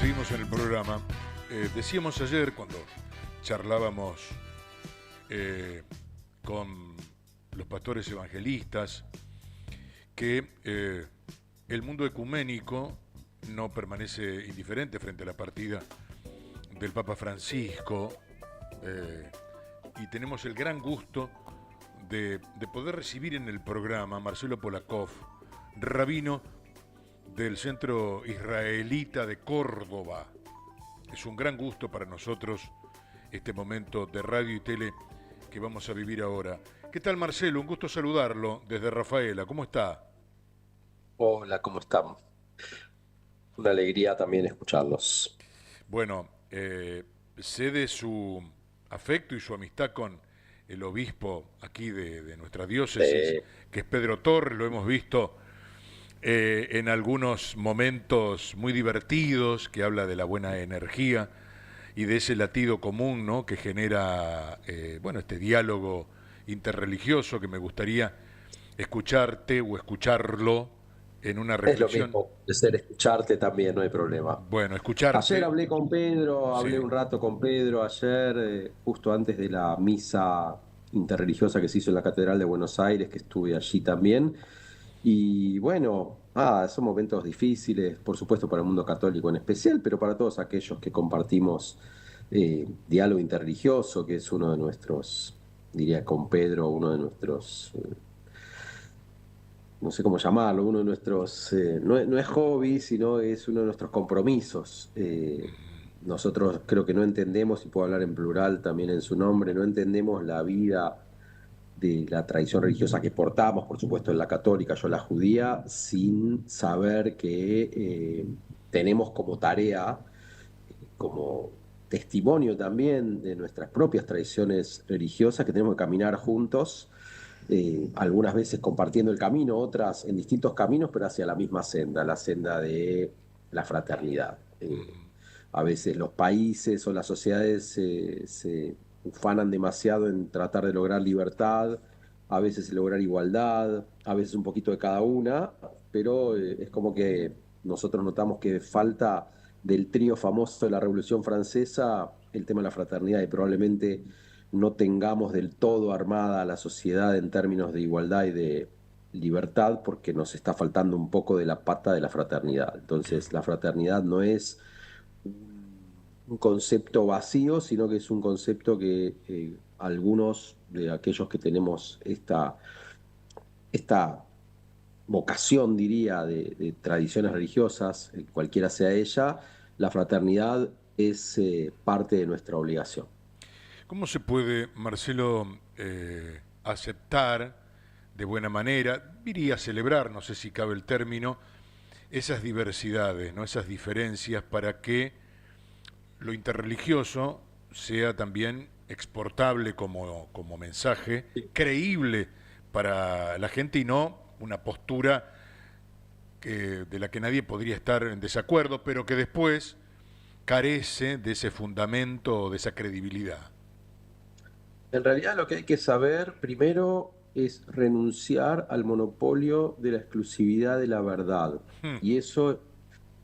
seguimos en el programa. Decíamos ayer, cuando charlábamos con los pastores evangelistas, que el mundo ecuménico no permanece indiferente frente a la partida del Papa Francisco, y tenemos el gran gusto de poder recibir en el programa a Marcelo Polakov, rabino del Centro Israelita de Córdoba. Es un gran gusto para nosotros este momento de radio y tele que vamos a vivir ahora. ¿Qué tal, Marcelo? Un gusto saludarlo desde Rafaela. ¿Cómo está? Hola, ¿cómo están? Una alegría también escucharlos. Bueno, sé de su afecto y su amistad con el obispo aquí de nuestra diócesis, Eh, que es Pedro Torres. Lo hemos visto en algunos momentos muy divertidos, que habla de la buena energía y de ese latido común, ¿no?, que genera bueno, este diálogo interreligioso, que me gustaría escucharte o escucharlo en una es lo reflexión. mismo, de ser escucharte también, no hay problema. Bueno, Ayer escucharte, hablé con Pedro, hablé sí. un rato con Pedro ayer, justo antes de la misa interreligiosa que se hizo en la Catedral de Buenos Aires, que estuve allí también. Y bueno, son momentos difíciles, por supuesto para el mundo católico en especial, pero para todos aquellos que compartimos diálogo interreligioso, que es uno de nuestros, diría con Pedro, uno de nuestros no sé cómo llamarlo, uno de nuestros, no es hobby, sino es uno de nuestros compromisos. Nosotros creo que no entendemos, y puedo hablar en plural también en su nombre, no entendemos la vida de la tradición religiosa que portamos, por supuesto en la católica, yo la judía, sin saber que tenemos como tarea, como testimonio también de nuestras propias tradiciones religiosas, que tenemos que caminar juntos, algunas veces compartiendo el camino, otras en distintos caminos, pero hacia la misma senda, la senda de la fraternidad. A veces los países o las sociedades se ufanan demasiado en tratar de lograr libertad, a veces lograr igualdad, a veces un poquito de cada una, pero es como que nosotros notamos que falta del trío famoso de la Revolución Francesa el tema de la fraternidad, y probablemente no tengamos del todo armada la sociedad en términos de igualdad y de libertad, porque nos está faltando un poco de la pata de la fraternidad. Entonces, la fraternidad no es un concepto vacío, sino que es un concepto que algunos de aquellos que tenemos esta vocación, diría, de tradiciones religiosas, cualquiera sea ella, la fraternidad es parte de nuestra obligación. ¿Cómo se puede, Marcelo, aceptar de buena manera, diría celebrar, no sé si cabe el término, esas diversidades, ¿no?, esas diferencias, para que lo interreligioso sea también exportable como mensaje, creíble para la gente, y no una postura de la que nadie podría estar en desacuerdo, pero que después carece de ese fundamento, de esa credibilidad? En realidad lo que hay que saber primero es renunciar al monopolio de la exclusividad de la verdad. Hmm. Y eso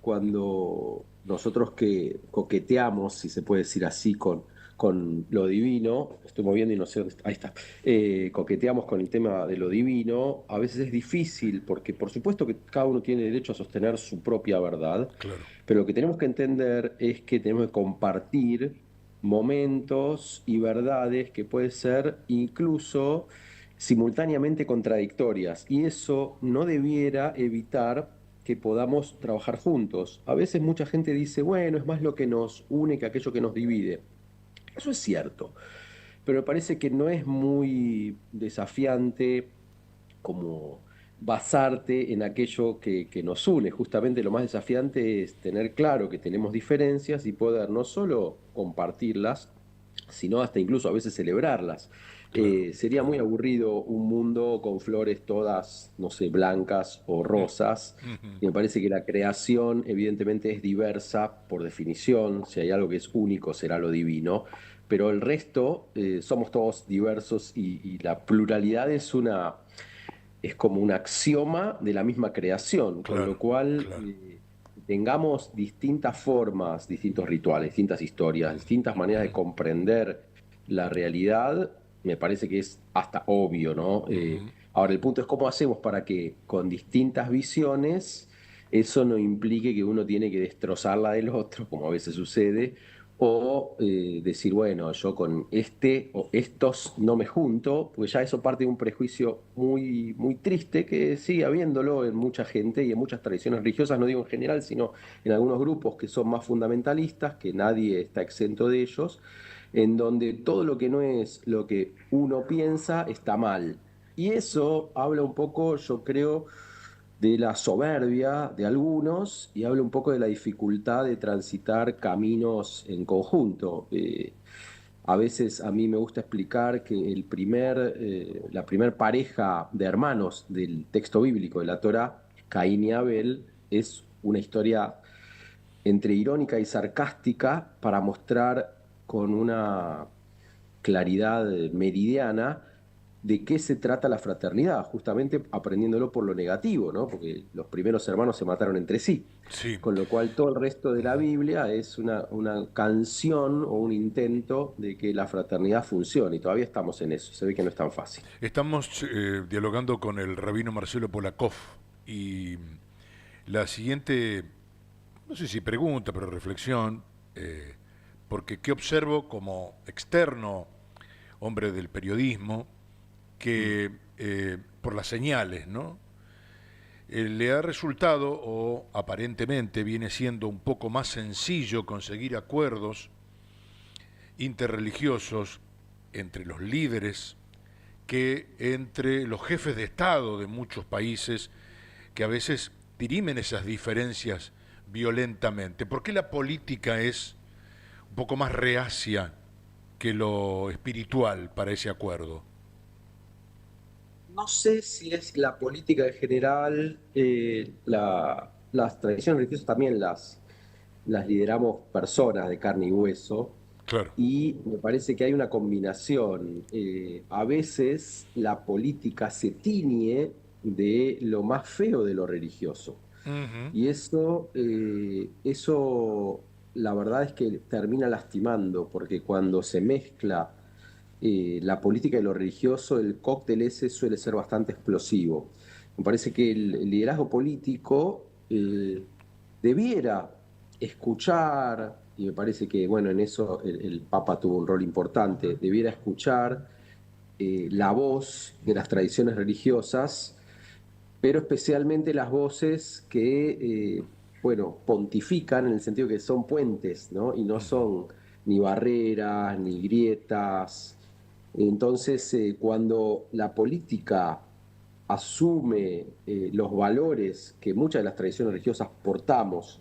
cuando nosotros que coqueteamos, si se puede decir así, con lo divino, estoy moviendo y no sé dónde está, ahí está, coqueteamos con el tema de lo divino, a veces es difícil porque por supuesto que cada uno tiene derecho a sostener su propia verdad, Claro. pero lo que tenemos que entender es que tenemos que compartir momentos y verdades que pueden ser incluso simultáneamente contradictorias, y eso no debiera evitar que podamos trabajar juntos. A veces mucha gente dice, bueno, es más lo que nos une que aquello que nos divide. Eso es cierto, pero me parece que no es muy desafiante como basarte en aquello que nos une. Justamente lo más desafiante es tener claro que tenemos diferencias y poder no solo compartirlas, sino hasta incluso a veces celebrarlas. Claro, Sería claro. muy aburrido un mundo con flores todas, no sé, blancas o rosas. Ujú. Y me parece que la creación evidentemente es diversa por definición. Si hay algo que es único, será lo divino. Pero el resto, somos todos diversos, y la pluralidad es como un axioma de la misma creación, con lo Claro, cual claro. tengamos distintas formas, distintos rituales, distintas historias, distintas maneras de comprender la realidad, me parece que es hasta obvio, ¿no? Ujú. Ahora, el punto es cómo hacemos para que con distintas visiones eso no implique que uno tiene que destrozar la del otro, como a veces sucede, o decir, bueno, yo con este o estos no me junto, porque ya eso parte de un prejuicio muy, muy triste que sigue habiéndolo en mucha gente y en muchas tradiciones religiosas, no digo en general, sino en algunos grupos que son más fundamentalistas, que nadie está exento de ellos, en donde todo lo que no es lo que uno piensa está mal. Y eso habla un poco, yo creo, de la soberbia de algunos y habla un poco de la dificultad de transitar caminos en conjunto. A veces a mí me gusta explicar que la primer pareja de hermanos del texto bíblico de la Torá, Caín y Abel, es una historia entre irónica y sarcástica para mostrar con una claridad meridiana de qué se trata la fraternidad, justamente aprendiéndolo por lo negativo, ¿no? Porque los primeros hermanos se mataron entre sí, Sí. con lo cual todo el resto de la Biblia es una canción o un intento de que la fraternidad funcione, y todavía estamos en eso, se ve que no es tan fácil. Estamos dialogando con el rabino Marcelo Polakov y la siguiente, no sé si pregunta, pero reflexión, porque ¿qué observo como externo, hombre del periodismo, Mm. que por las señales, ¿no? Le ha resultado, o aparentemente viene siendo un poco más sencillo conseguir acuerdos interreligiosos entre los líderes que entre los jefes de Estado de muchos países que a veces dirimen esas diferencias violentamente. ¿Por qué la política es un poco más reacia que lo espiritual para ese acuerdo? No sé si es la política en general, las tradiciones religiosas también las lideramos personas de carne y hueso, Claro. y me parece que hay una combinación. A veces la política se tiñe de lo más feo de lo religioso. Ujú. Y eso la verdad es que termina lastimando, porque cuando se mezcla la política y lo religioso, el cóctel ese suele ser bastante explosivo. Me parece que el liderazgo político debiera escuchar, y me parece que, bueno, en eso el Papa tuvo un rol importante, debiera escuchar la voz de las tradiciones religiosas, pero especialmente las voces que, bueno, pontifican en el sentido que son puentes, ¿no? Y no son ni barreras, ni grietas. Entonces, cuando la política asume los valores que muchas de las tradiciones religiosas portamos,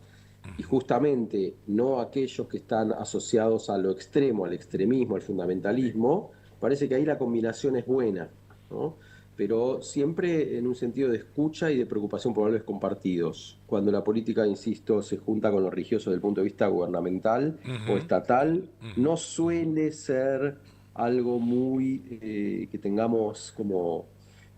y justamente no aquellos que están asociados a lo extremo, al extremismo, al fundamentalismo, parece que ahí la combinación es buena, ¿no? Pero siempre en un sentido de escucha y de preocupación por valores compartidos. Cuando la política, insisto, se junta con lo religioso desde el punto de vista gubernamental o Ujú. estatal, Ujú. no suele ser algo muy que tengamos como,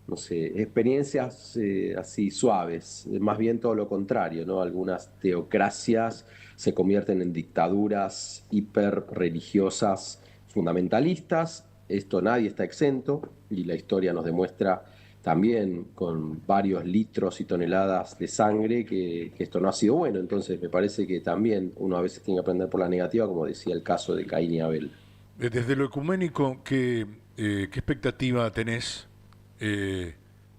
no sé, experiencias así suaves, más bien todo lo contrario, ¿no? Algunas teocracias se convierten en dictaduras hiperreligiosas fundamentalistas. Esto nadie está exento y la historia nos demuestra también con varios litros y toneladas de sangre que esto no ha sido bueno. Entonces me parece que también uno a veces tiene que aprender por la negativa, como decía el caso de Caín y Abel. Desde lo ecuménico, ¿qué expectativa tenés eh,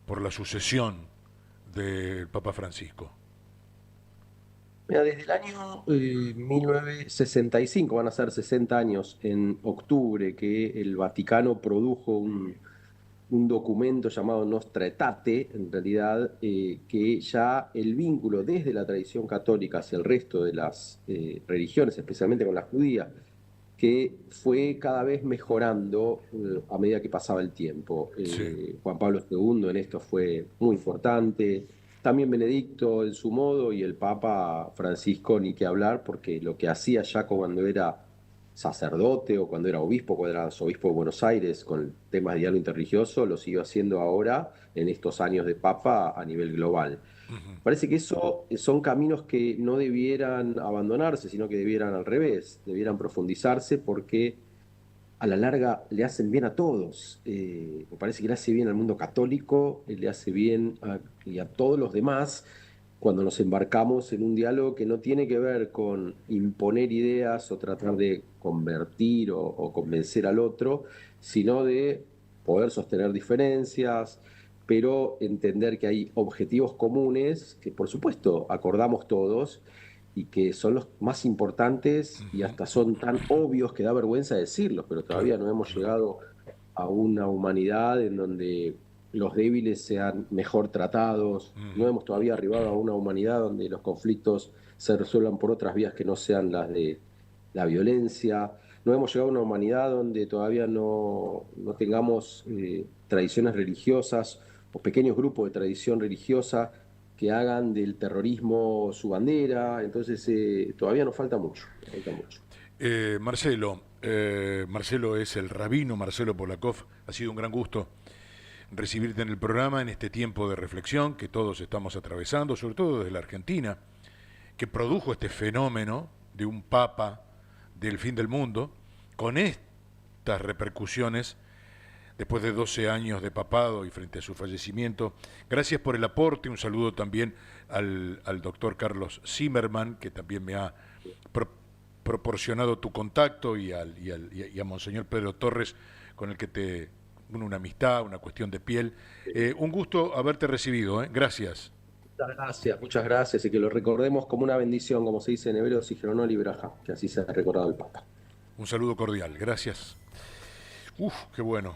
por la sucesión del Papa Francisco? Mira, desde el año 1965, van a ser 60 años en octubre, que el Vaticano produjo un documento llamado Nostra Aetate, en realidad, que ya el vínculo desde la tradición católica hacia el resto de las religiones, especialmente con la judía, que fue cada vez mejorando a medida que pasaba el tiempo. Sí. Juan Pablo II en esto fue muy importante, también Benedicto en su modo, y el Papa Francisco ni que hablar, porque lo que hacía ya cuando era sacerdote o cuando era obispo, cuando era arzobispo de Buenos Aires con temas de diálogo interreligioso, lo siguió haciendo ahora en estos años de Papa a nivel global. Parece que eso son caminos que no debieran abandonarse, sino que debieran al revés, debieran profundizarse porque a la larga le hacen bien a todos. Me parece que le hace bien al mundo católico, le hace bien y a todos los demás cuando nos embarcamos en un diálogo que no tiene que ver con imponer ideas o tratar de convertir o convencer al otro, sino de poder sostener diferencias, pero entender que hay objetivos comunes que por supuesto acordamos todos y que son los más importantes y hasta son tan obvios que da vergüenza decirlos, pero Claro, todavía no hemos claro. llegado a una humanidad en donde los débiles sean mejor tratados, no hemos todavía arribado a una humanidad donde los conflictos se resuelvan por otras vías que no sean las de la violencia, no hemos llegado a una humanidad donde todavía no tengamos tradiciones religiosas o pequeños grupos de tradición religiosa que hagan del terrorismo su bandera. Entonces, todavía nos falta mucho, nos falta mucho. Marcelo es el rabino Marcelo Polakov. Ha sido un gran gusto recibirte en el programa en este tiempo de reflexión que todos estamos atravesando, sobre todo desde la Argentina, que produjo este fenómeno de un papa del fin del mundo, con estas repercusiones después de 12 años de papado y frente a su fallecimiento. Gracias por el aporte, un saludo también al doctor Carlos Zimmerman, que también me ha pro proporcionado tu contacto, y a Monseñor Pedro Torres, con el que una amistad, una cuestión de piel. Un gusto haberte recibido, ¿eh? Gracias. Muchas gracias, y que lo recordemos como una bendición, como se dice en hebreo, Sigronol y Braja, que así se ha recordado el Papa. Un saludo cordial, gracias. Uf, qué bueno.